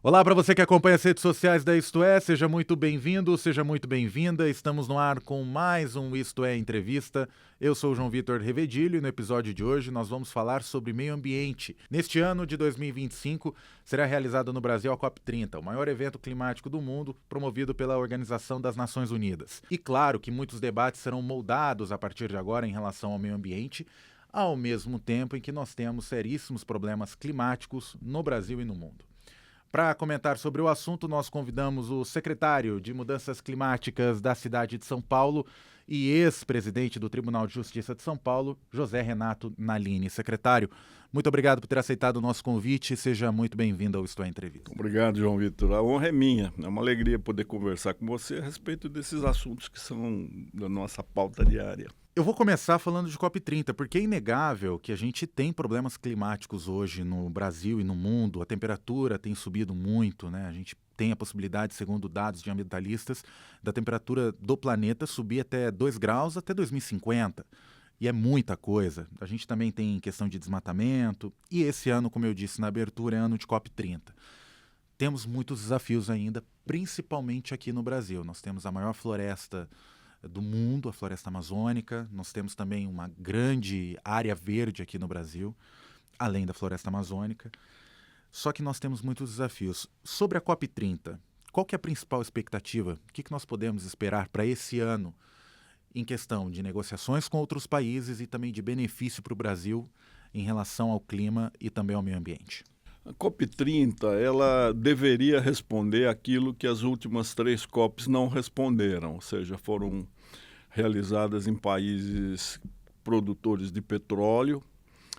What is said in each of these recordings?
Olá para você que acompanha as redes sociais da Isto É, seja muito bem-vindo, seja muito bem-vinda. Estamos no ar com mais um Isto É Entrevista. Eu sou o João Vitor Revedilho e no episódio de hoje nós vamos falar sobre meio ambiente. Neste ano de 2025 será realizado no Brasil a COP30, o maior evento climático do mundo, promovido pela Organização das Nações Unidas. E claro que muitos debates serão moldados a partir de agora em relação ao meio ambiente, ao mesmo tempo em que nós temos seríssimos problemas climáticos no Brasil e no mundo. Para comentar sobre o assunto, nós convidamos o secretário de Mudanças Climáticas da cidade de São Paulo e ex-presidente do Tribunal de Justiça de São Paulo, José Renato Nalini. Secretário, muito obrigado por ter aceitado o nosso convite e seja muito bem-vindo ao Isto É Entrevista. Obrigado, João Vitor. A honra é minha. É uma alegria poder conversar com você a respeito desses assuntos que são da nossa pauta diária. Eu vou começar falando de COP30, porque é inegável que a gente tem problemas climáticos hoje no Brasil e no mundo. A temperatura tem subido muito, né? A gente tem a possibilidade, segundo dados de ambientalistas, da temperatura do planeta subir até 2 graus até 2050. E é muita coisa. A gente também tem questão de desmatamento. E esse ano, como eu disse na abertura, é ano de COP30. Temos muitos desafios ainda, principalmente aqui no Brasil. Nós temos a maior floresta do mundo, a floresta amazônica. Nós temos também uma grande área verde aqui no Brasil, além da floresta amazônica. Só que nós temos muitos desafios. Sobre a COP30, qual que é a principal expectativa? O que nós podemos esperar para esse ano em questão de negociações com outros países e também de benefício para o Brasil em relação ao clima e também ao meio ambiente? A COP30, ela deveria responder aquilo que as últimas 3 COPs não responderam, ou seja, foram realizadas em países produtores de petróleo.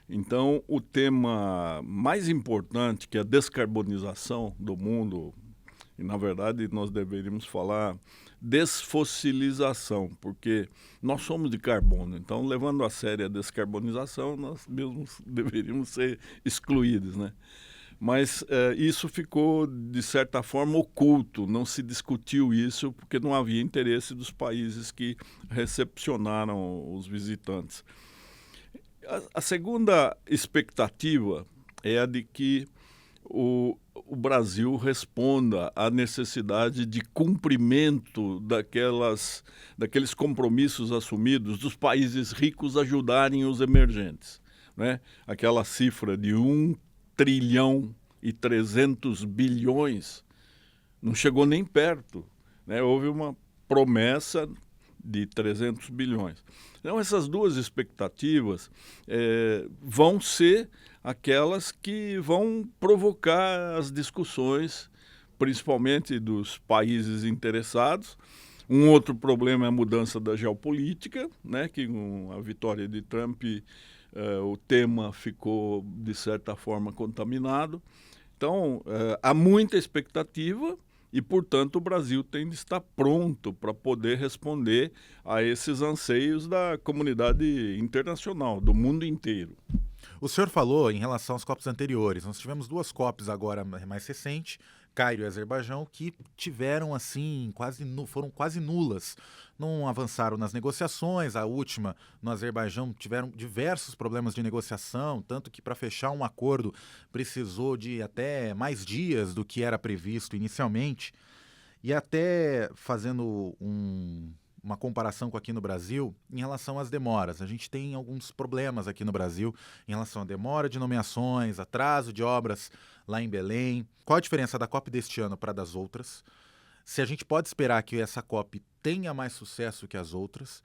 Então, o tema mais importante, que é a descarbonização do mundo, e na verdade nós deveríamos falar desfossilização, porque nós somos de carbono. Então, levando a sério a descarbonização, nós mesmos deveríamos ser excluídos, né? Mas isso ficou, de certa forma, oculto, não se discutiu isso, porque não havia interesse dos países que recepcionaram os visitantes. A segunda expectativa é a de que o Brasil responda à necessidade de cumprimento daqueles compromissos assumidos dos países ricos ajudarem os emergentes, né? Aquela cifra de 1,3 trilhão não chegou nem perto, né? Houve uma promessa de 300 bilhões. Então, essas duas expectativas vão ser aquelas que vão provocar as discussões, principalmente dos países interessados. Um outro problema é a mudança da geopolítica, né? Que com a vitória de Trump, o tema ficou, de certa forma, contaminado. Então, há muita expectativa e, portanto, o Brasil tem de estar pronto para poder responder a esses anseios da comunidade internacional, do mundo inteiro. O senhor falou em relação às COPs anteriores. Nós tivemos 2 COPs agora mais recentes, Cairo e Azerbaijão, que tiveram assim, foram quase nulas. Não avançaram nas negociações. A última, no Azerbaijão, tiveram diversos problemas de negociação, tanto que para fechar um acordo precisou de até mais dias do que era previsto inicialmente. E até fazendo uma comparação com aqui no Brasil, em relação às demoras. A gente tem alguns problemas aqui no Brasil em relação à demora de nomeações, atraso de obras lá em Belém. Qual a diferença da COP deste ano para das outras? Se a gente pode esperar que essa COP tenha mais sucesso que as outras,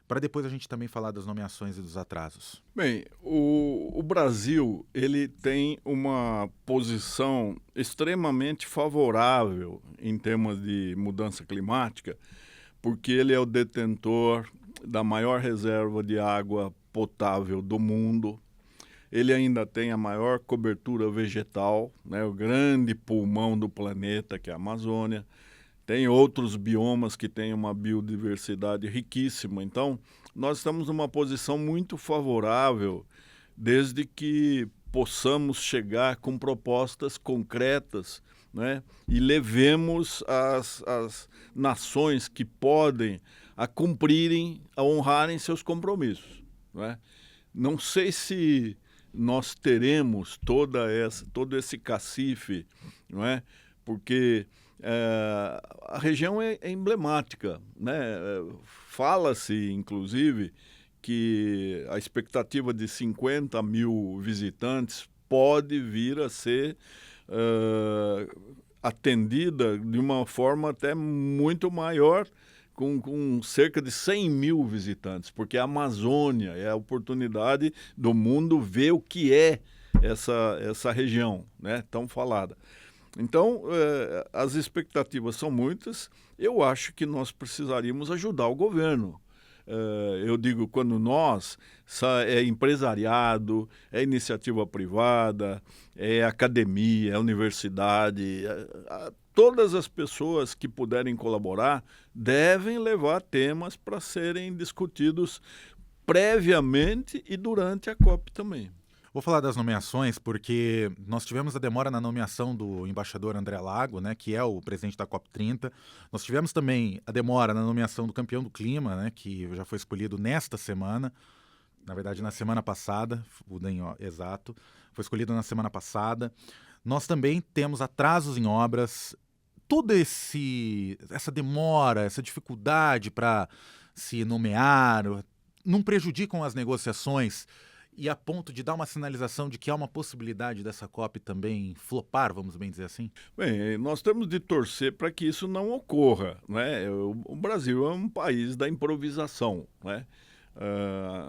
para depois a gente também falar das nomeações e dos atrasos. Bem, o Brasil ele tem uma posição extremamente favorável em termos de mudança climática, porque ele é o detentor da maior reserva de água potável do mundo. Ele ainda tem a maior cobertura vegetal, né, o grande pulmão do planeta, que é a Amazônia. Tem outros biomas que têm uma biodiversidade riquíssima. Então, nós estamos numa posição muito favorável, desde que possamos chegar com propostas concretas, né, e levemos as nações que podem a cumprirem, a honrarem seus compromissos, né? Não sei se nós teremos todo esse cacife, não é, porque a região é emblemática, né? Fala-se, inclusive, que a expectativa de 50 mil visitantes pode vir a ser atendida de uma forma até muito maior, com cerca de 100 mil visitantes, porque a Amazônia é a oportunidade do mundo ver o que é essa região, né, tão falada. Então, as expectativas são muitas. Eu acho que nós precisaríamos ajudar o governo. Eu digo, quando nós, é empresariado, é iniciativa privada, é academia, é universidade, todas as pessoas que puderem colaborar devem levar temas para serem discutidos previamente e durante a COP também. Vou falar das nomeações porque nós tivemos a demora na nomeação do embaixador André Lago, né, que é o presidente da COP30. Nós tivemos também a demora na nomeação do campeão do clima, né, que já foi escolhido nesta semana. Na verdade, na semana passada, o DEM, exato, foi escolhido na semana passada. Nós também temos atrasos em obras. Toda essa demora, essa dificuldade para se nomear, não prejudicam as negociações e a ponto de dar uma sinalização de que há uma possibilidade dessa COP também flopar, vamos bem dizer assim? Bem, nós temos de torcer para que isso não ocorra, né? O Brasil é um país da improvisação, né?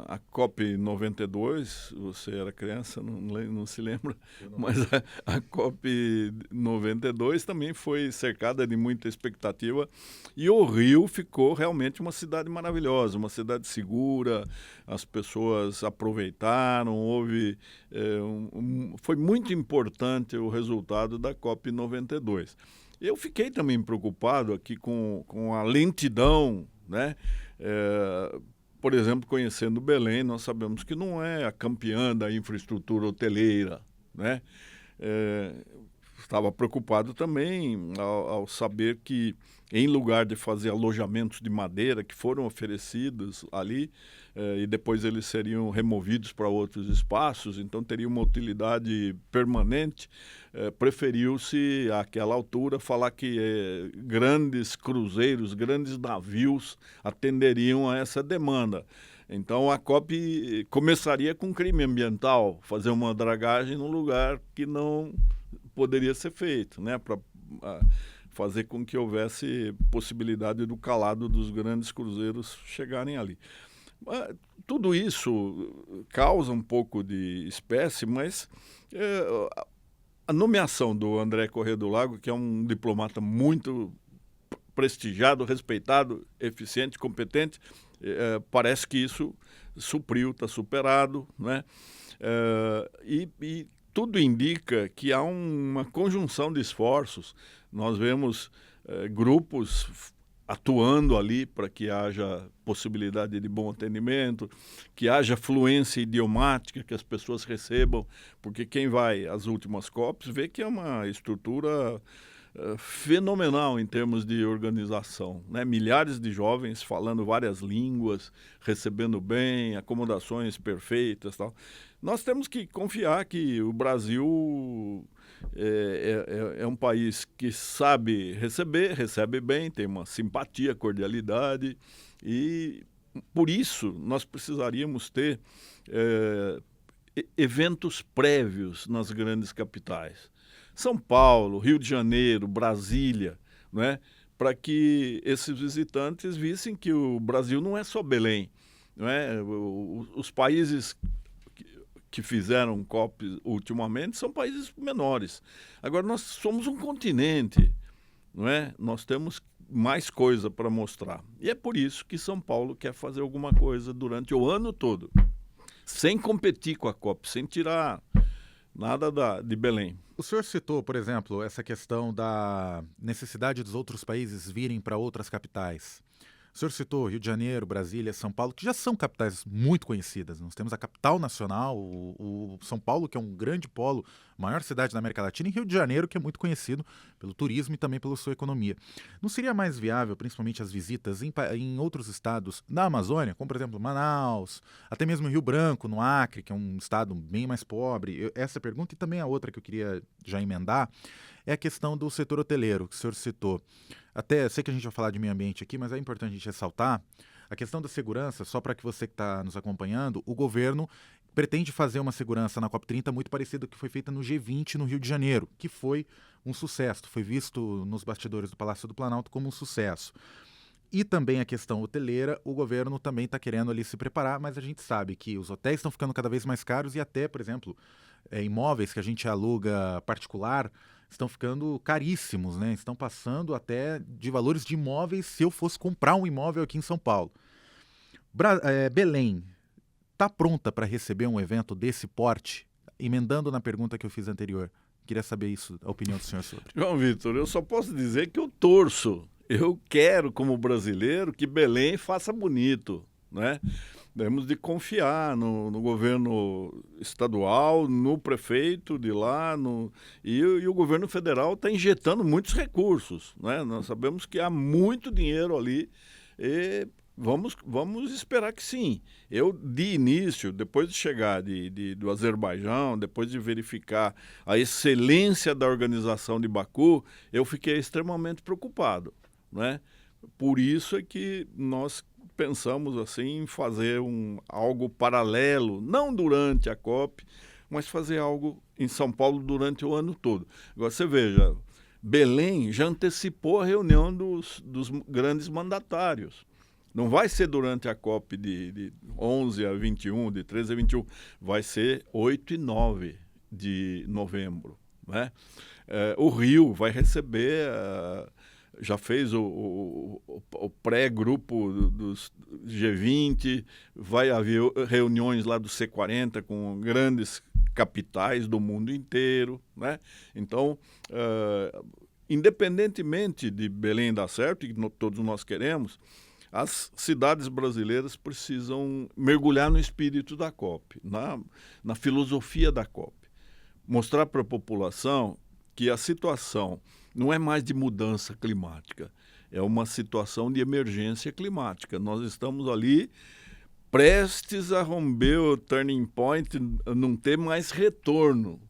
A COP 92, você era criança, não se lembra, mas a COP 92 também foi cercada de muita expectativa e o Rio ficou realmente uma cidade maravilhosa, uma cidade segura, as pessoas aproveitaram, foi muito importante o resultado da COP 92. Eu fiquei também preocupado aqui com a lentidão, né? Por exemplo, conhecendo Belém, nós sabemos que não é a campeã da infraestrutura hoteleira, né? Estava preocupado também ao saber que, em lugar de fazer alojamentos de madeira que foram oferecidos ali, e depois eles seriam removidos para outros espaços, então teria uma utilidade permanente, preferiu-se, àquela altura, falar que grandes cruzeiros, grandes navios atenderiam a essa demanda. Então a COP começaria com crime ambiental, fazer uma dragagem num lugar que não poderia ser feito, né, para fazer com que houvesse possibilidade do calado dos grandes cruzeiros chegarem ali. Tudo isso causa um pouco de espécie, mas a nomeação do André Corrêa do Lago, que é um diplomata muito prestigiado, respeitado, eficiente, competente, parece que isso supriu, está superado, né? E tudo indica que há uma conjunção de esforços. Nós vemos grupos atuando ali para que haja possibilidade de bom atendimento, que haja fluência idiomática, que as pessoas recebam, porque quem vai às últimas COPs vê que é uma estrutura fenomenal em termos de organização, né? Milhares de jovens falando várias línguas, recebendo bem, acomodações perfeitas, tal. Nós temos que confiar que o Brasil é um país que sabe receber, recebe bem, tem uma simpatia, cordialidade, e por isso nós precisaríamos ter eventos prévios nas grandes capitais. São Paulo, Rio de Janeiro, Brasília, né? Para que esses visitantes vissem que o Brasil não é só Belém, não é? Os países que fizeram COP ultimamente são países menores. Agora, nós somos um continente, não é? Nós temos mais coisa para mostrar. E é por isso que São Paulo quer fazer alguma coisa durante o ano todo, sem competir com a COP, sem tirar nada de Belém. O senhor citou, por exemplo, essa questão da necessidade dos outros países virem para outras capitais. O senhor citou Rio de Janeiro, Brasília, São Paulo, que já são capitais muito conhecidas. Nós temos a capital nacional, o São Paulo, que é um grande polo, maior cidade da América Latina, e Rio de Janeiro, que é muito conhecido pelo turismo e também pela sua economia. Não seria mais viável, principalmente as visitas em outros estados da Amazônia, como por exemplo Manaus, até mesmo Rio Branco, no Acre, que é um estado bem mais pobre? Essa pergunta e também a outra que eu queria já emendar é a questão do setor hoteleiro, que o senhor citou. Até sei que a gente vai falar de meio ambiente aqui, mas é importante a gente ressaltar a questão da segurança, só para que você que está nos acompanhando, o governo pretende fazer uma segurança na COP30 muito parecida com o que foi feita no G20 no Rio de Janeiro, que foi um sucesso, foi visto nos bastidores do Palácio do Planalto como um sucesso. E também a questão hoteleira, o governo também está querendo ali se preparar, mas a gente sabe que os hotéis estão ficando cada vez mais caros e até, por exemplo, imóveis que a gente aluga particular estão ficando caríssimos, né? Estão passando até de valores de imóveis se eu fosse comprar um imóvel aqui em São Paulo. Belém está pronta para receber um evento desse porte? Emendando na pergunta que eu fiz anterior. Queria saber isso, a opinião do senhor sobre. João Vitor, eu só posso dizer que eu torço. Eu quero, como brasileiro, que Belém faça bonito, né? Temos de confiar no governo estadual, no prefeito de lá, e o governo federal está injetando muitos recursos, né? Nós sabemos que há muito dinheiro ali e vamos esperar que sim. Eu, de início, depois de chegar do Azerbaijão, depois de verificar a excelência da organização de Baku, eu fiquei extremamente preocupado, né? Por isso é que nós pensamos assim em fazer algo paralelo, não durante a COP, mas fazer algo em São Paulo durante o ano todo. Agora você veja, Belém já antecipou a reunião dos grandes mandatários. Não vai ser durante a COP de 11 a 21, de 13 a 21, vai ser 8 e 9 de novembro, né? O Rio vai receber... já fez o pré-grupo dos G20, vai haver reuniões lá do C40 com grandes capitais do mundo inteiro, né? Então, independentemente de Belém dar certo, e todos nós queremos, as cidades brasileiras precisam mergulhar no espírito da COP, na filosofia da COP. Mostrar para a população que a situação não é mais de mudança climática, é uma situação de emergência climática. Nós estamos ali prestes a romper o turning point, não ter mais retorno,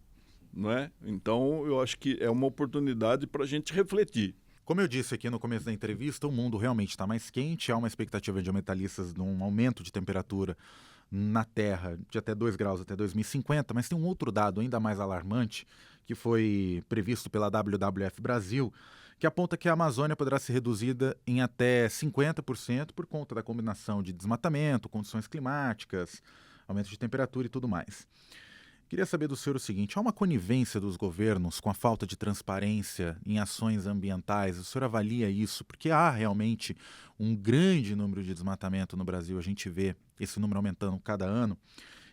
não é? Então, eu acho que é uma oportunidade para a gente refletir. Como eu disse aqui no começo da entrevista, o mundo realmente está mais quente, há uma expectativa de ambientalistas de um aumento de temperatura na Terra de até 2 graus até 2050, mas tem um outro dado ainda mais alarmante, que foi previsto pela WWF Brasil, que aponta que a Amazônia poderá ser reduzida em até 50% por conta da combinação de desmatamento, condições climáticas, aumento de temperatura e tudo mais. Queria saber do senhor o seguinte, há uma conivência dos governos com a falta de transparência em ações ambientais? O senhor avalia isso? Porque há realmente um grande número de desmatamento no Brasil, a gente vê esse número aumentando cada ano.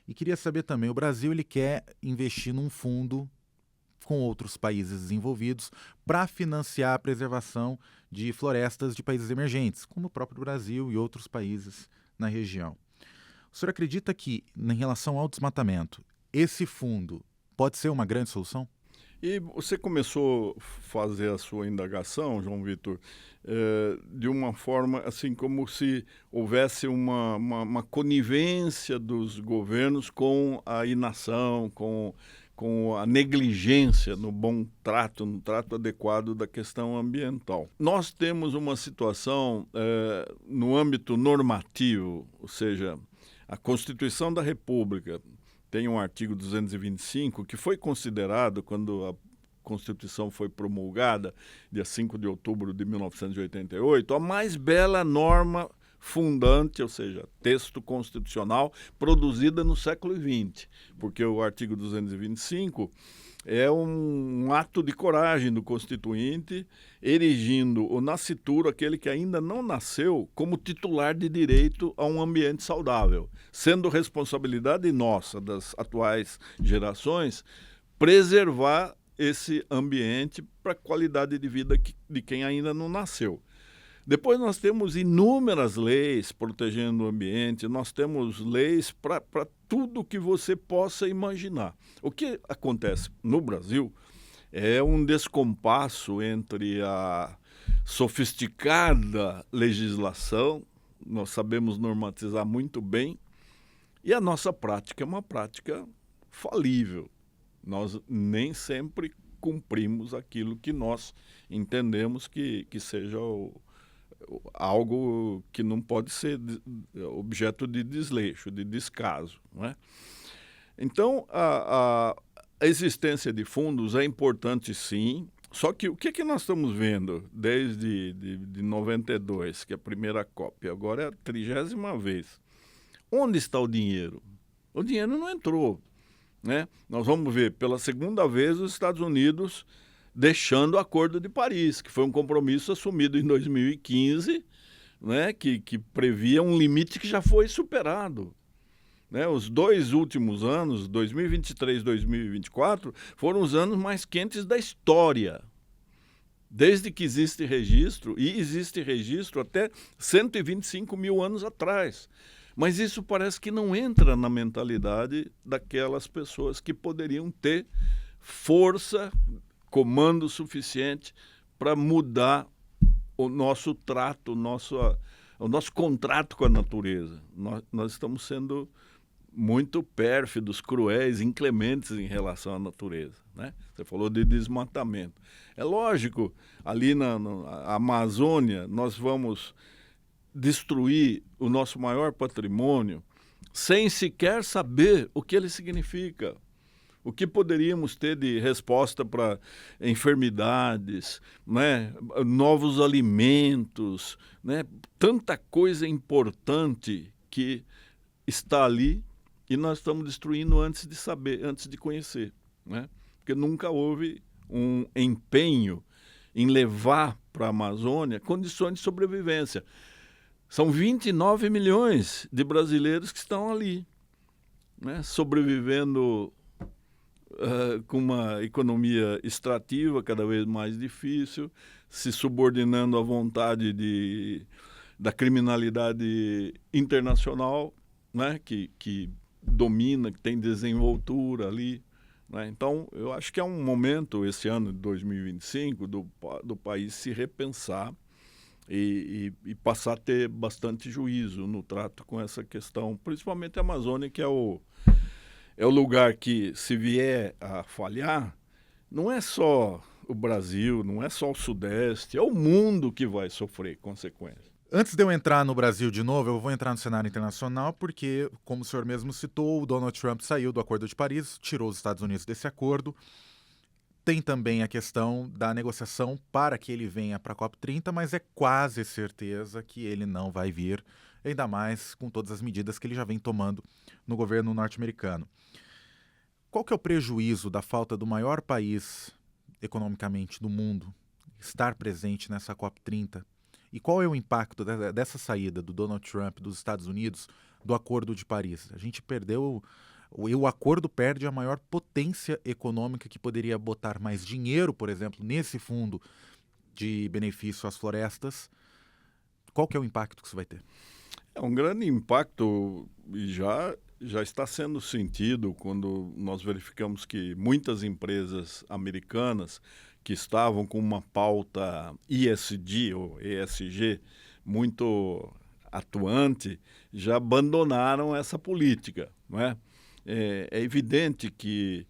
E queria saber também, o Brasil ele quer investir num fundo com outros países desenvolvidos para financiar a preservação de florestas de países emergentes, como o próprio Brasil e outros países na região. O senhor acredita que, em relação ao desmatamento, esse fundo pode ser uma grande solução? E você começou a fazer a sua indagação, João Vitor, de uma forma assim como se houvesse uma conivência dos governos com a inação, com a negligência no bom trato, no trato adequado da questão ambiental. Nós temos uma situação no âmbito normativo, ou seja, a Constituição da República tem um artigo 225 que foi considerado, quando a Constituição foi promulgada, dia 5 de outubro de 1988, a mais bela norma fundante, ou seja, texto constitucional produzida no século XX, porque o artigo 225 é um ato de coragem do Constituinte, erigindo o nascituro, aquele que ainda não nasceu, como titular de direito a um ambiente saudável, sendo responsabilidade nossa, das atuais gerações, preservar esse ambiente para a qualidade de vida de quem ainda não nasceu. Depois nós temos inúmeras leis protegendo o ambiente, nós temos leis para tudo que você possa imaginar. O que acontece no Brasil é um descompasso entre a sofisticada legislação, nós sabemos normatizar muito bem, e a nossa prática é uma prática falível. Nós nem sempre cumprimos aquilo que nós entendemos que seja algo que não pode ser objeto de desleixo, de descaso, não é? Então, a existência de fundos é importante, sim, só que o que nós estamos vendo desde de 92, que é a primeira COP, agora é a 30ª vez? Onde está o dinheiro? O dinheiro não entrou, né? Nós vamos ver pela segunda vez os Estados Unidos deixando o Acordo de Paris, que foi um compromisso assumido em 2015, né, que previa um limite que já foi superado. Né? Os 2 últimos anos, 2023 e 2024, foram os anos mais quentes da história. Desde que existe registro, e existe registro até 125 mil anos atrás. Mas isso parece que não entra na mentalidade daquelas pessoas que poderiam ter força, comando suficiente para mudar o nosso trato, o nosso contrato com a natureza. Nós estamos sendo muito pérfidos, cruéis, inclementes em relação à natureza, né? Você falou de desmatamento. É lógico, ali na Amazônia, nós vamos destruir o nosso maior patrimônio sem sequer saber o que ele significa. O que poderíamos ter de resposta para enfermidades, né? Novos alimentos, né? Tanta coisa importante que está ali e nós estamos destruindo antes de saber, antes de conhecer, né? Porque nunca houve um empenho em levar para a Amazônia condições de sobrevivência. São 29 milhões de brasileiros que estão ali, né? Sobrevivendo com uma economia extrativa cada vez mais difícil, se subordinando à vontade da criminalidade internacional, né, que domina, que tem desenvoltura ali, né? Então, eu acho que é um momento, esse ano de 2025, do país se repensar e passar a ter bastante juízo no trato com essa questão, principalmente a Amazônia, que é o lugar que, se vier a falhar, não é só o Brasil, não é só o Sudeste, é o mundo que vai sofrer consequências. Antes de eu entrar no Brasil de novo, eu vou entrar no cenário internacional porque, como o senhor mesmo citou, o Donald Trump saiu do Acordo de Paris, tirou os Estados Unidos desse acordo. Tem também a questão da negociação para que ele venha para a COP30, mas é quase certeza que ele não vai vir, ainda mais com todas as medidas que ele já vem tomando no governo norte-americano. Qual que é o prejuízo da falta do maior país economicamente do mundo estar presente nessa COP30? E qual é o impacto dessa saída do Donald Trump dos Estados Unidos do Acordo de Paris? A gente perdeu, o acordo perde a maior potência econômica que poderia botar mais dinheiro, por exemplo, nesse fundo de benefício às florestas. Qual que é o impacto que isso vai ter? É um grande impacto e já está sendo sentido quando nós verificamos que muitas empresas americanas que estavam com uma pauta ESG ou ESG muito atuante já abandonaram essa política, não é? É evidente que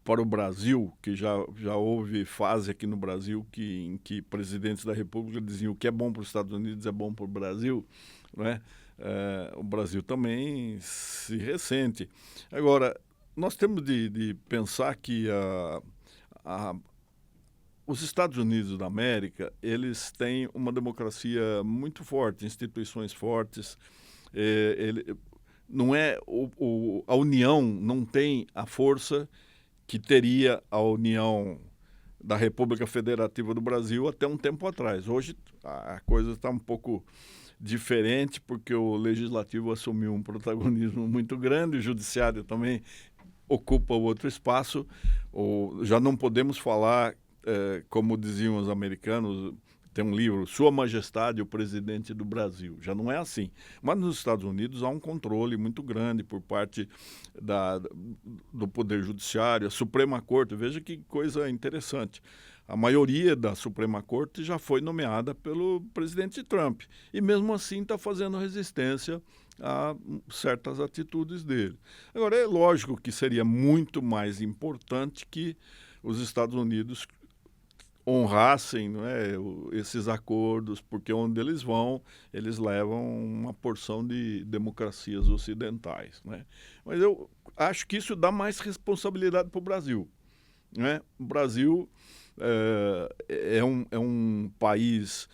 para o Brasil, que já houve fase aqui no Brasil em que presidentes da República diziam o que é bom para os Estados Unidos é bom para o Brasil, não é? O Brasil também se ressente. Agora, nós temos de pensar que os Estados Unidos da América, eles têm uma democracia muito forte, instituições fortes. Não é a União não tem a força que teria a União da República Federativa do Brasil até um tempo atrás. Hoje a coisa está um pouco diferente porque o Legislativo assumiu um protagonismo muito grande, o Judiciário também ocupa outro espaço. Já não podemos falar, como diziam os americanos, Tem um livro, Sua Majestade, o Presidente do Brasil. Já não é assim. Mas nos Estados Unidos há um controle muito grande por parte do Poder Judiciário, a Suprema Corte. Veja que coisa interessante. A maioria da Suprema Corte já foi nomeada pelo presidente Trump. E mesmo assim está fazendo resistência a certas atitudes dele. Agora, é lógico que seria muito mais importante que os Estados Unidos honrassem, não é, esses acordos, porque onde eles vão, eles levam uma porção de democracias ocidentais, né? Mas eu acho que isso dá mais responsabilidade para o Brasil, né? O Brasil é um país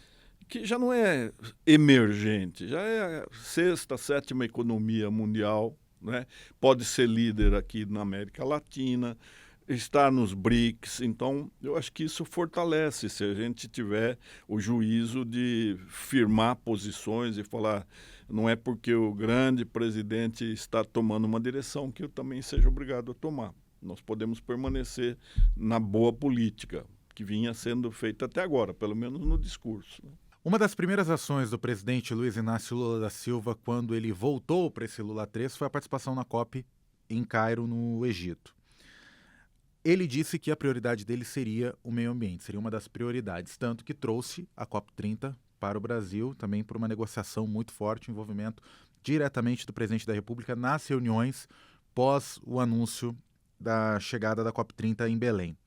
que já não é emergente, já é a sexta, sétima economia mundial, né? Pode ser líder aqui na América Latina, está nos BRICS, então eu acho que isso fortalece se a gente tiver o juízo de firmar posições e falar, não é porque o grande presidente está tomando uma direção que eu também seja obrigado a tomar. Nós podemos permanecer na boa política que vinha sendo feita até agora, pelo menos no discurso. Uma das primeiras ações do presidente Luiz Inácio Lula da Silva, quando ele voltou para esse Lula 3, foi a participação na COP em Cairo, no Egito. Ele disse que a prioridade dele seria o meio ambiente, seria uma das prioridades, tanto que trouxe a COP30 para o Brasil, também por uma negociação muito forte, envolvimento diretamente do presidente da República nas reuniões pós o anúncio da chegada da COP30 em Belém.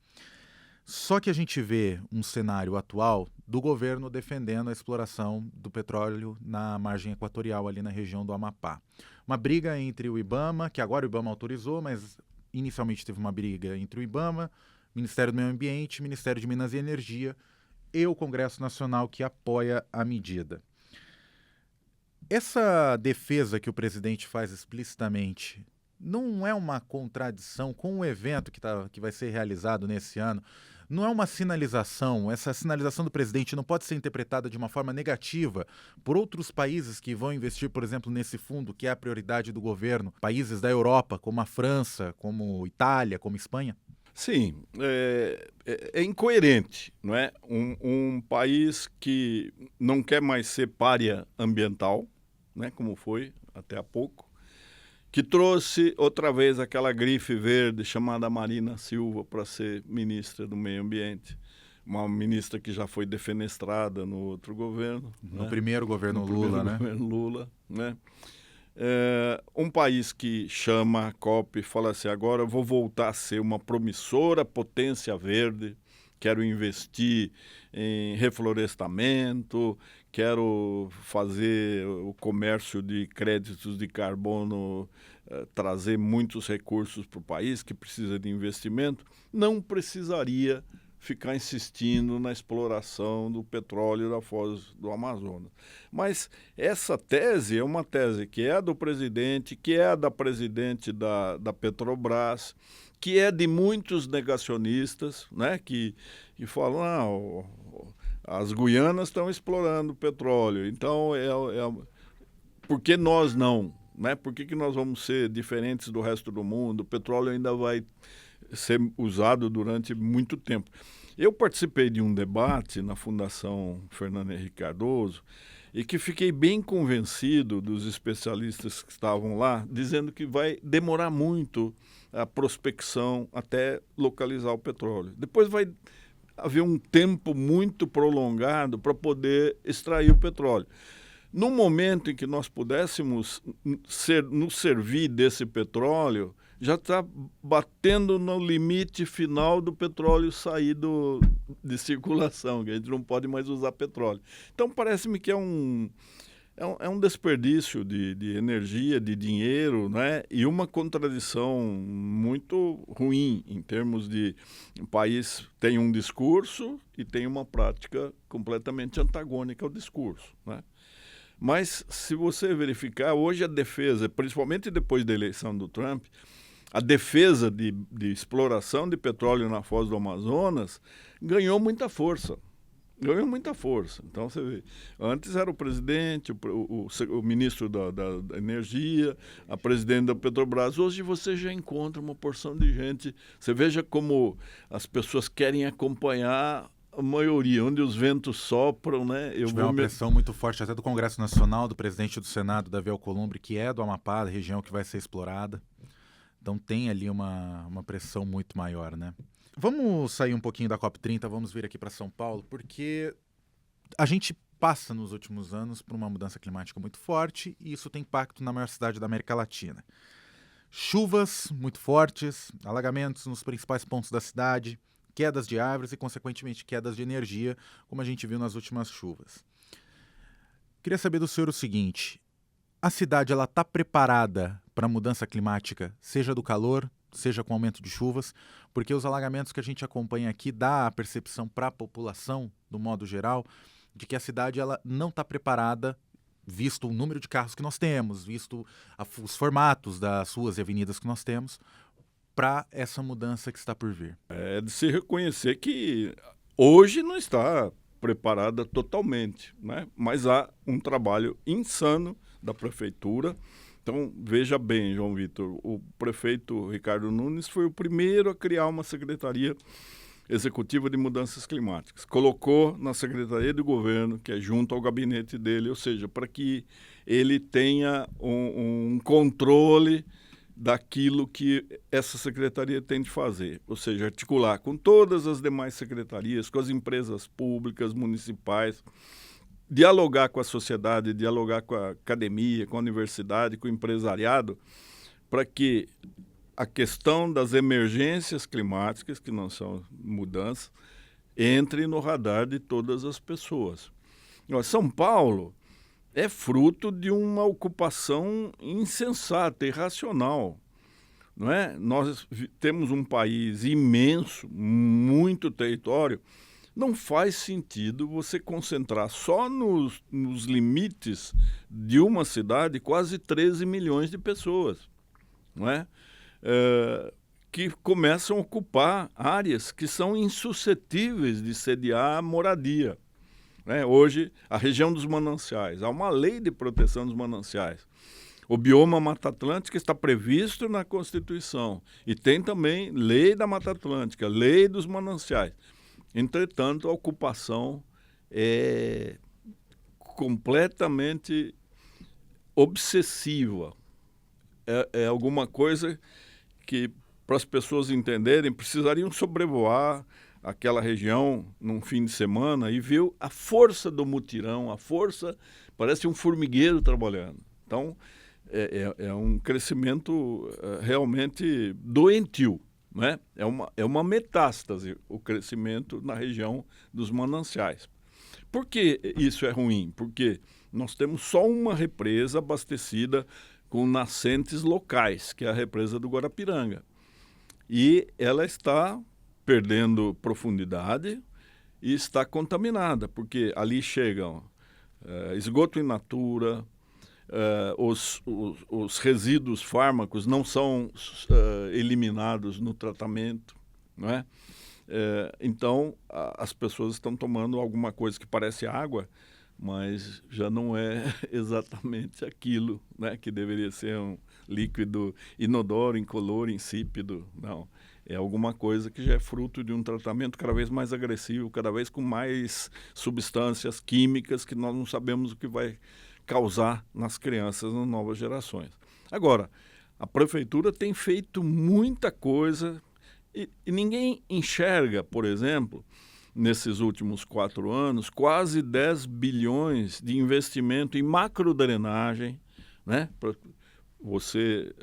Só que a gente vê um cenário atual do governo defendendo a exploração do petróleo na margem equatorial, ali na região do Amapá. Uma briga entre o IBAMA, que agora o IBAMA autorizou, mas inicialmente teve uma briga entre o IBAMA, Ministério do Meio Ambiente, Ministério de Minas e Energia e o Congresso Nacional, que apoia a medida. Essa defesa que o presidente faz explicitamente não é uma contradição com o evento que vai ser realizado nesse ano? Não é uma sinalização? Essa sinalização do presidente não pode ser interpretada de uma forma negativa por outros países que vão investir, por exemplo, nesse fundo, que é a prioridade do governo, países da Europa, como a França, como Itália, como Espanha? Sim, é incoerente, não é? Um país que não quer mais ser pária ambiental, né, como foi até há pouco, que trouxe outra vez aquela grife verde chamada Marina Silva para ser ministra do Meio Ambiente. Uma ministra que já foi defenestrada no outro governo. No primeiro governo Lula, né? Governo Lula, né? Um país que chama a COP e fala assim, agora eu vou voltar a ser uma promissora potência verde, quero investir em reflorestamento, quero fazer o comércio de créditos de carbono, trazer muitos recursos para o país que precisa de investimento, não precisaria ficar insistindo na exploração do petróleo da foz do Amazonas. Mas essa tese é uma tese que é do presidente, que é da presidente da Petrobras, que é de muitos negacionistas, né, que falam, as Guianas estão explorando petróleo, então por que nós não? Né? Por que nós vamos ser diferentes do resto do mundo? O petróleo ainda vai ser usado durante muito tempo. Eu participei de um debate na Fundação Fernando Henrique Cardoso e que fiquei bem convencido dos especialistas que estavam lá, dizendo que vai demorar muito a prospecção até localizar o petróleo. Depois vai haver um tempo muito prolongado para poder extrair o petróleo. No momento em que nós pudéssemos nos servir desse petróleo, já está batendo no limite final do petróleo sair de circulação, que a gente não pode mais usar petróleo. Então, parece-me que é um desperdício de energia, de dinheiro, né? E uma contradição muito ruim em termos de o país tem um discurso e tem uma prática completamente antagônica ao discurso, né? Mas, se você verificar, hoje a defesa, principalmente depois da eleição do Trump, a defesa de exploração de petróleo na foz do Amazonas ganhou muita força. Ganhou muita força. Então, você vê, antes era o presidente, o ministro da Energia, a presidente da Petrobras. Hoje você já encontra uma porção de gente. Você veja como as pessoas querem acompanhar a maioria, onde os ventos sopram, né? Tiver uma pressão muito forte até do Congresso Nacional, do presidente do Senado, Davi Alcolumbre, que é do Amapá, a região que vai ser explorada. Então tem ali uma pressão muito maior, né? Vamos sair um pouquinho da COP30, vamos vir aqui para São Paulo, porque a gente passa nos últimos anos por uma mudança climática muito forte e isso tem impacto na maior cidade da América Latina. Chuvas muito fortes, alagamentos nos principais pontos da cidade, quedas de árvores e, consequentemente, quedas de energia, como a gente viu nas últimas chuvas. Queria saber do senhor o seguinte: a cidade está preparada para a mudança climática, seja do calor, seja com aumento de chuvas, porque os alagamentos que a gente acompanha aqui dá a percepção para a população, do modo geral, de que a cidade não está preparada, visto o número de carros que nós temos, visto os formatos das ruas e avenidas que nós temos, para essa mudança que está por vir. É de se reconhecer que hoje não está preparada totalmente, né? Mas há um trabalho insano da prefeitura. Então, veja bem, João Vitor, o prefeito Ricardo Nunes foi o primeiro a criar uma secretaria executiva de mudanças climáticas. Colocou na Secretaria do Governo, que é junto ao gabinete dele, ou seja, para que ele tenha um controle daquilo que essa secretaria tem de fazer, ou seja, articular com todas as demais secretarias, com as empresas públicas, municipais, dialogar com a sociedade, dialogar com a academia, com a universidade, com o empresariado, para que a questão das emergências climáticas, que não são mudanças, entre no radar de todas as pessoas. São Paulo é fruto de uma ocupação insensata, irracional. Não é? Nós temos um país imenso, muito território. Não faz sentido você concentrar só nos limites de uma cidade quase 13 milhões de pessoas, não é? Que começam a ocupar áreas que são insuscetíveis de sediar moradia. Hoje, a região dos mananciais, há uma lei de proteção dos mananciais. O bioma Mata Atlântica está previsto na Constituição e tem também lei da Mata Atlântica, lei dos mananciais. Entretanto, a ocupação é completamente obsessiva. É alguma coisa que, para as pessoas entenderem, precisariam sobrevoar aquela região num fim de semana e ver a força do mutirão, a força, parece um formigueiro trabalhando. Então, é um crescimento realmente doentio, né? É uma metástase o crescimento na região dos mananciais. Por que isso é ruim? Porque nós temos só uma represa abastecida com nascentes locais, que é a represa do Guarapiranga. E ela está perdendo profundidade e está contaminada, porque ali chegam esgoto in natura, os resíduos fármacos não são eliminados no tratamento, não é? Então, as pessoas estão tomando alguma coisa que parece água, mas já não é exatamente aquilo, né, que deveria ser um líquido inodoro, incolor, insípido, não. É alguma coisa que já é fruto de um tratamento cada vez mais agressivo, cada vez com mais substâncias químicas que nós não sabemos o que vai causar nas crianças, nas novas gerações. Agora, a prefeitura tem feito muita coisa e ninguém enxerga, por exemplo, nesses últimos 4 anos, quase 10 bilhões de investimento em macrodrenagem, né, para você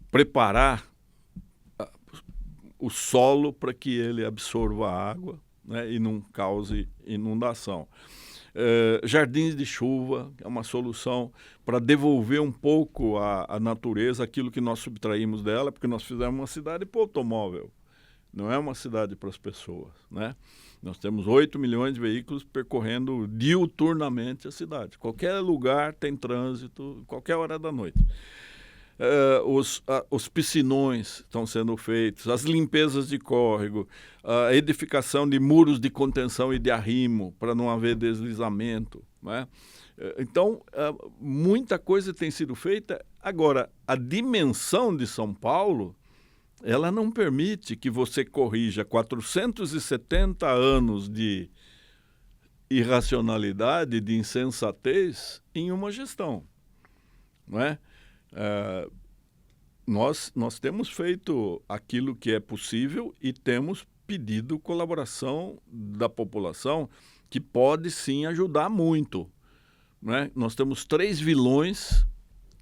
preparar o solo para que ele absorva a água, né, e não cause inundação. Jardins de chuva é uma solução para devolver um pouco à natureza aquilo que nós subtraímos dela, porque nós fizemos uma cidade para o automóvel, não é uma cidade para as pessoas, né? Nós temos 8 milhões de veículos percorrendo diuturnamente a cidade. Qualquer lugar tem trânsito, qualquer hora da noite. Os piscinões estão sendo feitos, as limpezas de córrego, a edificação de muros de contenção e de arrimo para não haver deslizamento, né? Então, muita coisa tem sido feita. Agora, a dimensão de São Paulo ela não permite que você corrija 470 anos de irracionalidade, de insensatez em uma gestão, não é? Nós temos feito aquilo que é possível e temos pedido colaboração da população, que pode sim ajudar muito, né? Nós temos 3 vilões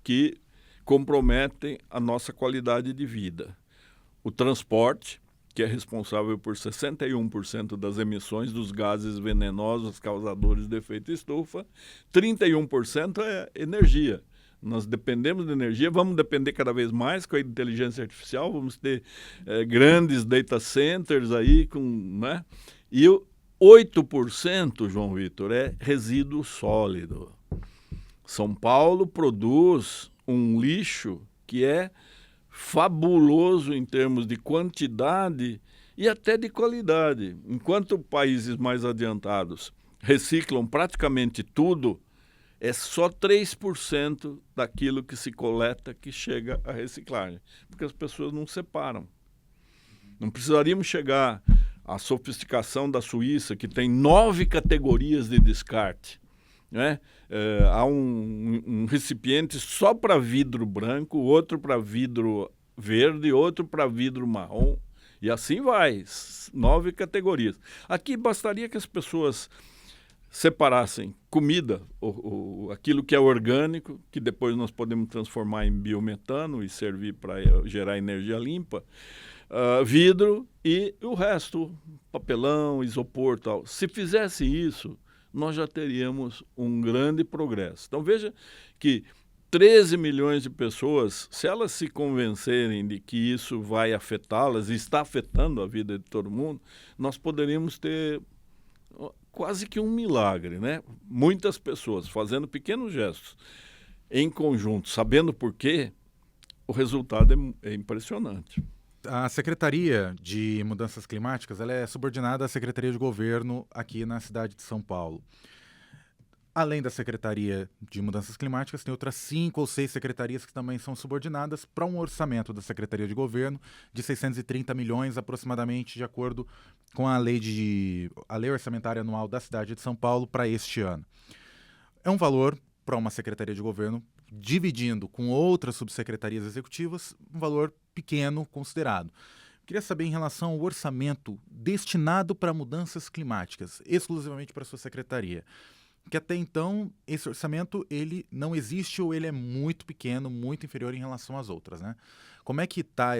que comprometem a nossa qualidade de vida. O transporte, que é responsável por 61% das emissões dos gases venenosos causadores de efeito estufa, 31% é energia. Nós dependemos de energia, vamos depender cada vez mais com a inteligência artificial, vamos ter grandes data centers aí, né? E 8%, João Vitor, é resíduo sólido. São Paulo produz um lixo que é fabuloso em termos de quantidade e até de qualidade. Enquanto países mais adiantados reciclam praticamente tudo, é só 3% daquilo que se coleta que chega à reciclagem, porque as pessoas não separam. Não precisaríamos chegar à sofisticação da Suíça, que tem 9 categorias de descarte, né? Há um recipiente só para vidro branco, outro para vidro verde, outro para vidro marrom, e assim vai, 9 categorias. Aqui bastaria que as pessoas separassem comida, aquilo que é orgânico, que depois nós podemos transformar em biometano e servir para gerar energia limpa, vidro e o resto, papelão, isopor, tal. Se fizesse isso, nós já teríamos um grande progresso. Então veja que 13 milhões de pessoas, se elas se convencerem de que isso vai afetá-las e está afetando a vida de todo mundo, nós poderíamos ter quase que um milagre, né? Muitas pessoas fazendo pequenos gestos em conjunto, sabendo por quê, o resultado é impressionante. A Secretaria de Mudanças Climáticas ela é subordinada à Secretaria de Governo aqui na cidade de São Paulo. Além da Secretaria de Mudanças Climáticas, tem outras 5 ou 6 secretarias que também são subordinadas para um orçamento da Secretaria de Governo de 630 milhões aproximadamente, de acordo com a lei orçamentária anual da cidade de São Paulo para este ano. É um valor para uma Secretaria de Governo, dividindo com outras subsecretarias executivas, um valor pequeno considerado. Queria saber em relação ao orçamento destinado para mudanças climáticas, exclusivamente para a sua secretaria. Que até então esse orçamento ele não existe ou ele é muito pequeno, muito inferior em relação às outras, né? Como é que está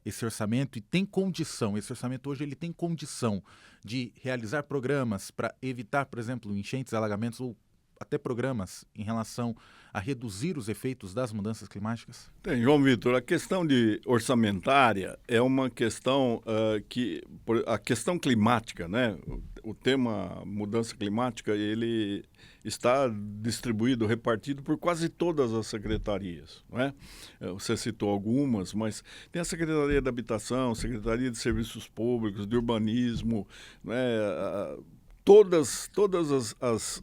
esse orçamento e tem condição, esse orçamento hoje ele tem condição de realizar programas para evitar, por exemplo, enchentes, alagamentos ou até programas em relação a reduzir os efeitos das mudanças climáticas? Tem, João Vitor, a questão de orçamentária é uma questão a questão climática, né? O tema mudança climática, ele está distribuído, repartido por quase todas as secretarias, não é? Você citou algumas, mas tem a Secretaria da Habitação, Secretaria de Serviços Públicos, de Urbanismo, né? Todas as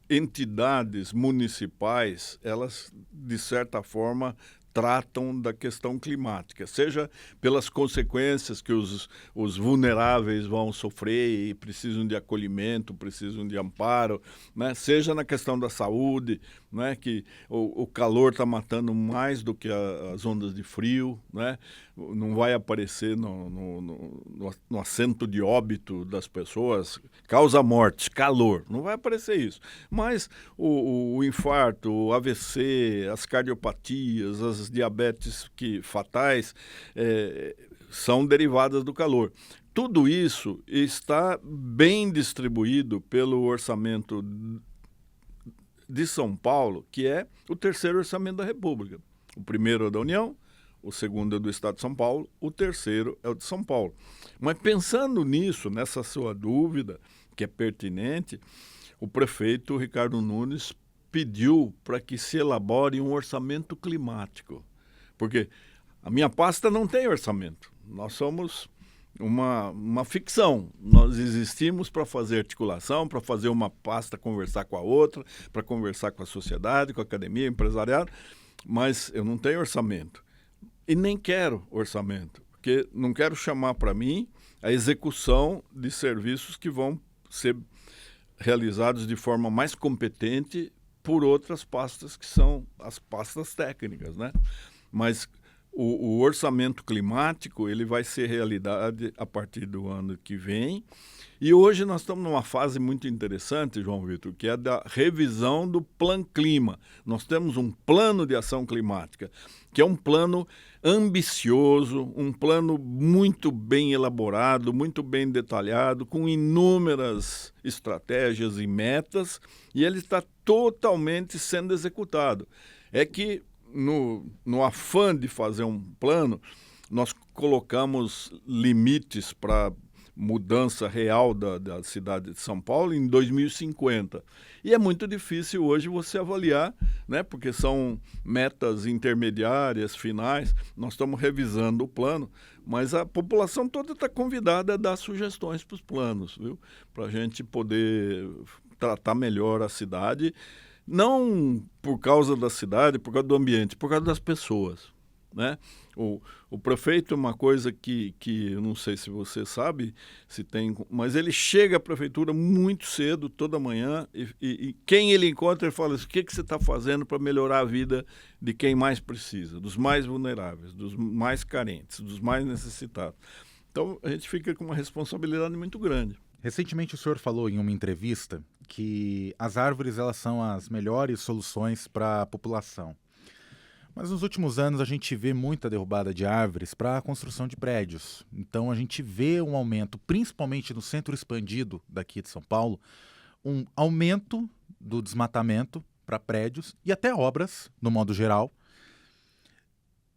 entidades municipais, elas, de certa forma, tratam da questão climática, seja pelas consequências que os vulneráveis vão sofrer e precisam de acolhimento, precisam de amparo, né? Seja na questão da saúde, né? Que o calor está matando mais do que as ondas de frio, né? Não vai aparecer no assento de óbito das pessoas, causa mortes, calor, não vai aparecer isso. Mas o infarto, o AVC, as cardiopatias, as diabetes fatais são derivadas do calor. Tudo isso está bem distribuído pelo orçamento de São Paulo, que é o 3º orçamento da República. O primeiro é da União, o segundo é do Estado de São Paulo, o terceiro é o de São Paulo. Mas pensando nisso, nessa sua dúvida, que é pertinente, o prefeito Ricardo Nunes pediu para que se elabore um orçamento climático. Porque a minha pasta não tem orçamento. Nós somos uma ficção. Nós existimos para fazer articulação, para fazer uma pasta conversar com a outra, para conversar com a sociedade, com a academia, empresariado, mas eu não tenho orçamento. E nem quero orçamento, porque não quero chamar para mim a execução de serviços que vão ser realizados de forma mais competente por outras pastas que são as pastas técnicas, né? Mas o orçamento climático ele vai ser realidade a partir do ano que vem. E hoje nós estamos numa fase muito interessante, João Vitor, que é da revisão do Plano Clima. Nós temos um plano de ação climática, que é um plano ambicioso, um plano muito bem elaborado, muito bem detalhado, com inúmeras estratégias e metas, e ele está totalmente sendo executado. É que no afã de fazer um plano, nós colocamos limites para mudança real da cidade de São Paulo em 2050. E é muito difícil hoje você avaliar, né, porque são metas intermediárias, finais. Nós estamos revisando o plano, mas a população toda está convidada a dar sugestões para os planos, viu? Para a gente poder tratar melhor a cidade, não por causa da cidade, por causa do ambiente, por causa das pessoas, né? O prefeito é uma coisa que eu não sei se você sabe, se tem, mas ele chega à prefeitura muito cedo, toda manhã, e quem ele encontra, ele fala assim, o que você está fazendo para melhorar a vida de quem mais precisa, dos mais vulneráveis, dos mais carentes, dos mais necessitados. Então, a gente fica com uma responsabilidade muito grande. Recentemente o senhor falou em uma entrevista que as árvores elas são as melhores soluções para a população. Mas nos últimos anos a gente vê muita derrubada de árvores para a construção de prédios. Então a gente vê um aumento, principalmente no centro expandido daqui de São Paulo, um aumento do desmatamento para prédios e até obras, no modo geral.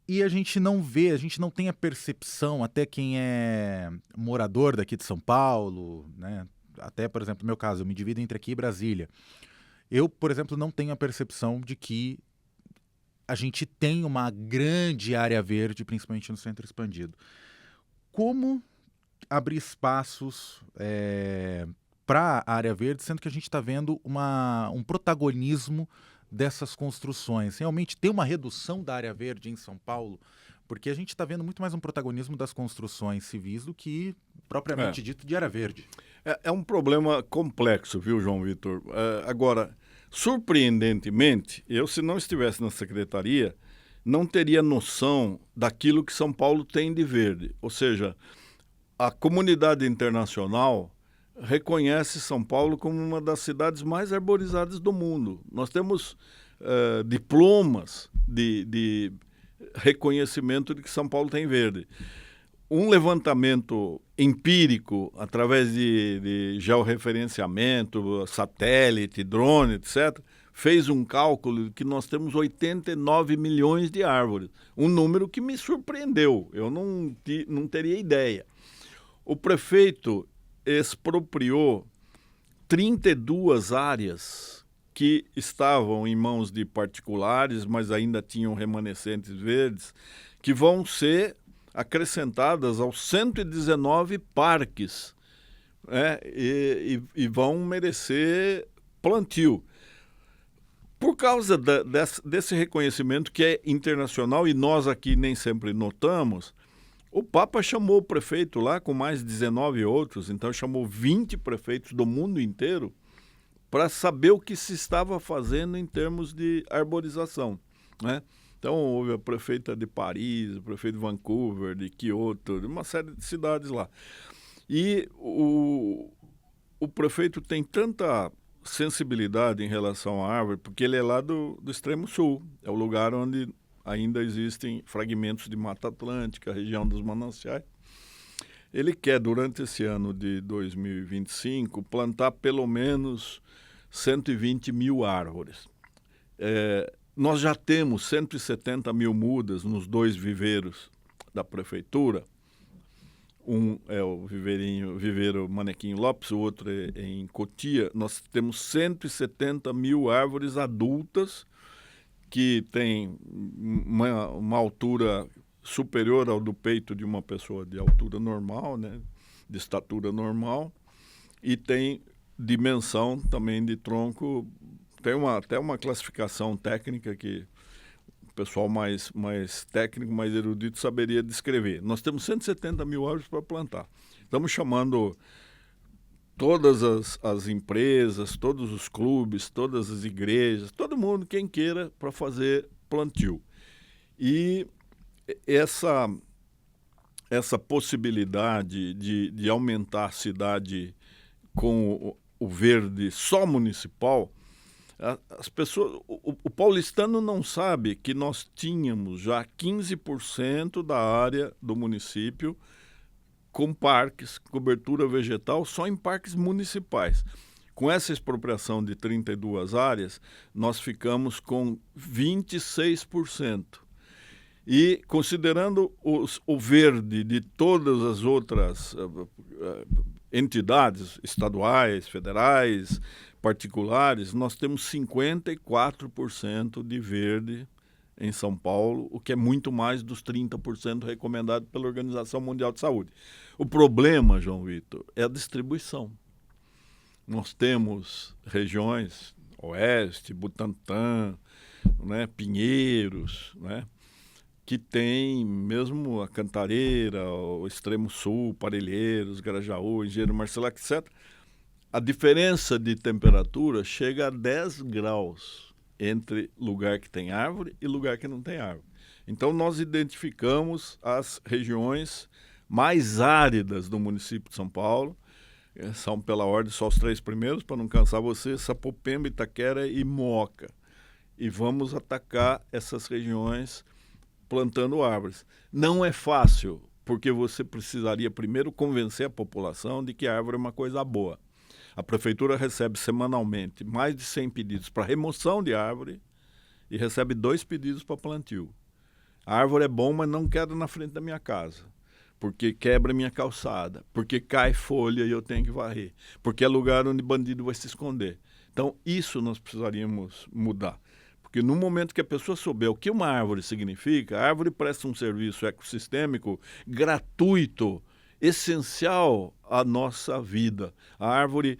E a gente não vê, a gente não tem a percepção, até quem é morador daqui de São Paulo, né? Até, por exemplo, no meu caso, eu me divido entre aqui e Brasília. Eu, por exemplo, não tenho a percepção de que a gente tem uma grande área verde, principalmente no centro expandido. Como abrir espaços para a área verde, sendo que a gente está vendo um protagonismo dessas construções? Realmente tem uma redução da área verde em São Paulo? Porque a gente está vendo muito mais um protagonismo das construções civis do que propriamente dito de área verde. É um problema complexo, viu, João Vitor? Agora, surpreendentemente, eu, se não estivesse na secretaria, não teria noção daquilo que São Paulo tem de verde. Ou seja, a comunidade internacional reconhece São Paulo como uma das cidades mais arborizadas do mundo. Nós temos diplomas de reconhecimento de que São Paulo tem verde. Um levantamento empírico, através de georreferenciamento, satélite, drone, etc., fez um cálculo que nós temos 89 milhões de árvores. Um número que me surpreendeu, eu não teria ideia. O prefeito expropriou 32 áreas que estavam em mãos de particulares, mas ainda tinham remanescentes verdes, que vão ser acrescentadas aos 119 parques, né? E vão merecer plantio. Por causa desse reconhecimento que é internacional, e nós aqui nem sempre notamos, o Papa chamou o prefeito lá com mais 19 outros, então chamou 20 prefeitos do mundo inteiro para saber o que se estava fazendo em termos de arborização, né? Então, houve a prefeita de Paris, o prefeito de Vancouver, de Kyoto, de uma série de cidades lá. E o prefeito tem tanta sensibilidade em relação à árvore, porque ele é lá do extremo sul, é o lugar onde ainda existem fragmentos de Mata Atlântica, a região dos mananciais. Ele quer, durante esse ano de 2025, plantar pelo menos 120 mil árvores. Nós já temos 170 mil mudas nos 2 viveiros da prefeitura. Um é o viveiro Manequim Lopes, o outro é em Cotia. Nós temos 170 mil árvores adultas que têm uma altura superior ao do peito de uma pessoa de altura normal, né, de estatura normal, e tem dimensão também de tronco. Tem até uma classificação técnica que pessoal mais técnico, mais erudito, saberia descrever. Nós temos 170 mil árvores para plantar. Estamos chamando todas as empresas, todos os clubes, todas as igrejas, todo mundo, quem queira, para fazer plantio. E essa possibilidade de aumentar a cidade com o verde só municipal, as pessoas, o paulistano não sabe que nós tínhamos já 15% da área do município com parques, cobertura vegetal, só em parques municipais. Com essa expropriação de 32 áreas, nós ficamos com 26%. E considerando o verde de todas as outras entidades estaduais, federais, particulares, nós temos 54% de verde em São Paulo, o que é muito mais dos 30% recomendados pela Organização Mundial de Saúde. O problema, João Vitor, é a distribuição. Nós temos regiões, Oeste, Butantã, né, Pinheiros, né, que tem mesmo a Cantareira, o Extremo Sul, Parelheiros, Grajaú, Engenheiro Marcelo, etc. A diferença de temperatura chega a 10 graus entre lugar que tem árvore e lugar que não tem árvore. Então, nós identificamos as regiões mais áridas do município de São Paulo, são pela ordem só os 3 primeiros, para não cansar você, Sapopemba, Itaquera e Mooca. E vamos atacar essas regiões plantando árvores. Não é fácil, porque você precisaria primeiro convencer a população de que a árvore é uma coisa boa. A prefeitura recebe semanalmente mais de 100 pedidos para remoção de árvore e recebe 2 pedidos para plantio. A árvore é bom, mas não quero na frente da minha casa, porque quebra minha calçada, porque cai folha e eu tenho que varrer, porque é lugar onde bandido vai se esconder. Então, isso nós precisaríamos mudar. Porque no momento que a pessoa souber o que uma árvore significa, a árvore presta um serviço ecossistêmico gratuito, essencial à nossa vida. A árvore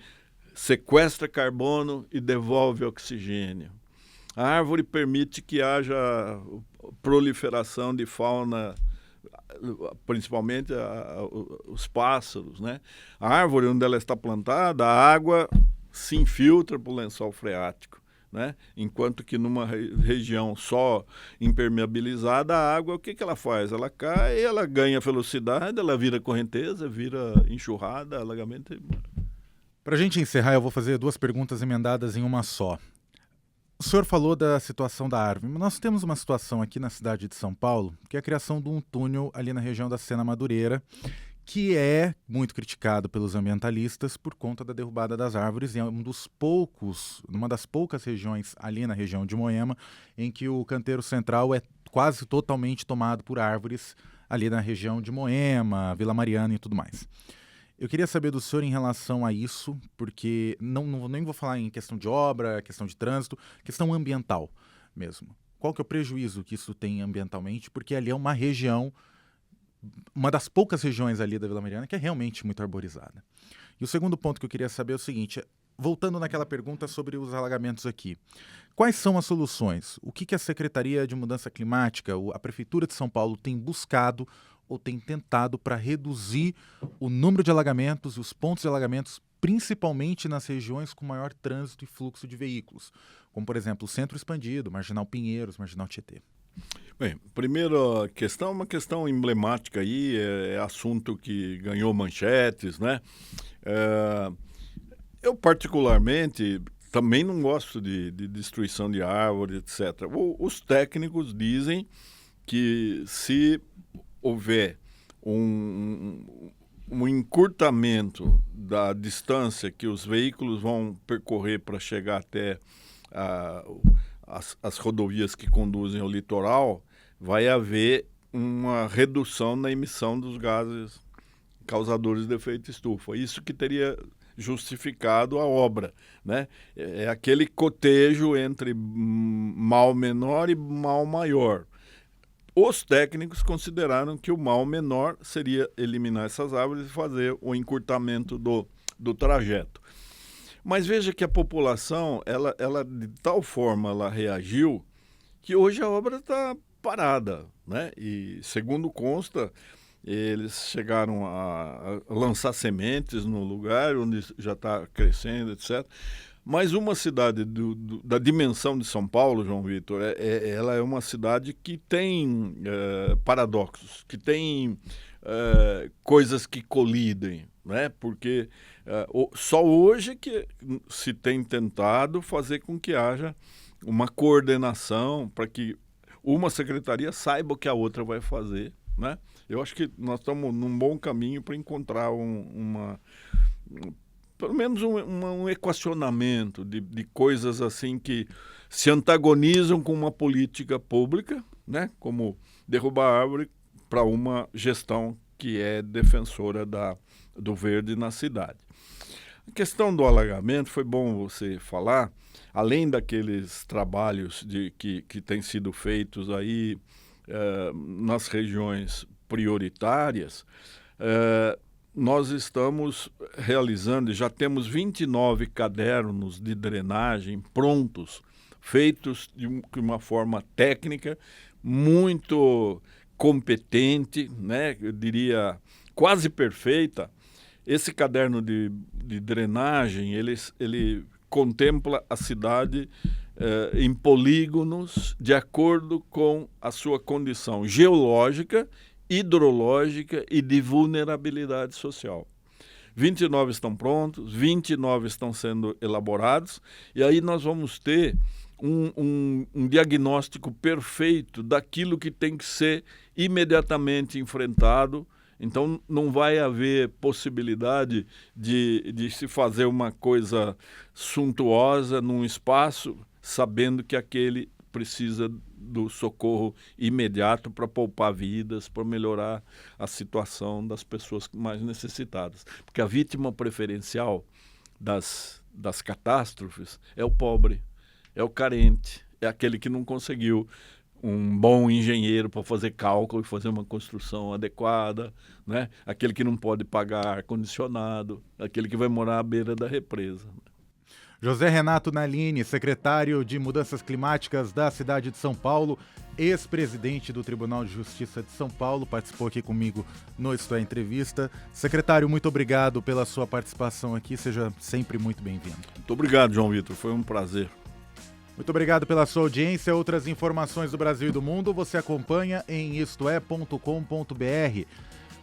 sequestra carbono e devolve oxigênio. A árvore permite que haja proliferação de fauna, principalmente os pássaros, né? A árvore, onde ela está plantada, a água se infiltra para o lençol freático, né? Enquanto que numa região só impermeabilizada, a água, o que ela faz? Ela cai, ela ganha velocidade, ela vira correnteza, vira enxurrada, alagamento. Para a gente encerrar, eu vou fazer 2 perguntas emendadas em uma só. O senhor falou da situação da árvore, mas nós temos uma situação aqui na cidade de São Paulo, que é a criação de um túnel ali na região da Sena Madureira, que é muito criticado pelos ambientalistas por conta da derrubada das árvores, e é uma das poucas regiões ali na região de Moema em que o canteiro central é quase totalmente tomado por árvores ali na região de Moema, Vila Mariana e tudo mais. Eu queria saber do senhor em relação a isso, porque nem vou falar em questão de obra, questão de trânsito, questão ambiental mesmo. Qual que é o prejuízo que isso tem ambientalmente? Porque ali é uma região, uma das poucas regiões ali da Vila Mariana que é realmente muito arborizada. E o segundo ponto que eu queria saber é o seguinte, voltando naquela pergunta sobre os alagamentos aqui. Quais são as soluções? O que a Secretaria de Mudança Climática, a Prefeitura de São Paulo tem buscado ou tem tentado para reduzir o número de alagamentos e os pontos de alagamentos, principalmente nas regiões com maior trânsito e fluxo de veículos, como, por exemplo, o Centro Expandido, Marginal Pinheiros, Marginal Tietê? Bem, primeira questão, uma questão emblemática aí, é assunto que ganhou manchetes, né? Eu, particularmente, também não gosto de destruição de árvores, etc. Os técnicos dizem que se houver um encurtamento da distância que os veículos vão percorrer para chegar até as rodovias que conduzem ao litoral, vai haver uma redução na emissão dos gases causadores de efeito estufa. Isso que teria justificado a obra, né? É aquele cotejo entre mal menor e mal maior. Os técnicos consideraram que o mal menor seria eliminar essas árvores e fazer o encurtamento do trajeto. Mas veja que a população, ela de tal forma ela reagiu que hoje a obra está parada, né? E, segundo consta, eles chegaram a lançar sementes no lugar onde já está crescendo, etc. Mas uma cidade da dimensão de São Paulo, João Vitor, ela é uma cidade que tem paradoxos, que tem coisas que colidem, né? Porque só hoje que se tem tentado fazer com que haja uma coordenação para que uma secretaria saiba o que a outra vai fazer, né? Eu acho que nós estamos num bom caminho para encontrar pelo menos um equacionamento de coisas assim que se antagonizam com uma política pública, né? Como derrubar a árvore, para uma gestão que é defensora do verde na cidade. A questão do alagamento, foi bom você falar, além daqueles trabalhos que têm sido feitos aí nas regiões prioritárias, nós estamos realizando, já temos 29 cadernos de drenagem prontos, feitos de uma forma técnica, muito competente, né? Eu diria quase perfeita. Esse caderno de drenagem, ele contempla a cidade em polígonos de acordo com a sua condição geológica, hidrológica e de vulnerabilidade social. 29 estão prontos, 29 estão sendo elaborados, e aí nós vamos ter um diagnóstico perfeito daquilo que tem que ser imediatamente enfrentado. Então, não vai haver possibilidade de se fazer uma coisa suntuosa num espaço, sabendo que aquele precisa do socorro imediato para poupar vidas, para melhorar a situação das pessoas mais necessitadas. Porque a vítima preferencial das catástrofes é o pobre, é o carente, é aquele que não conseguiu um bom engenheiro para fazer cálculo e fazer uma construção adequada, né? Aquele que não pode pagar ar-condicionado, aquele que vai morar à beira da represa. José Renato Nalini, secretário de Mudanças Climáticas da cidade de São Paulo, ex-presidente do Tribunal de Justiça de São Paulo, participou aqui comigo no Isto é Entrevista. Secretário, muito obrigado pela sua participação aqui, seja sempre muito bem-vindo. Muito obrigado, João Vitor, foi um prazer. Muito obrigado pela sua audiência. Outras informações do Brasil e do mundo você acompanha em istoé.com.br.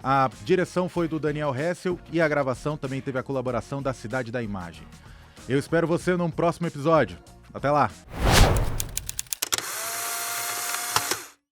A direção foi do Daniel Hessel e a gravação também teve a colaboração da Cidade da Imagem. Eu espero você num próximo episódio. Até lá!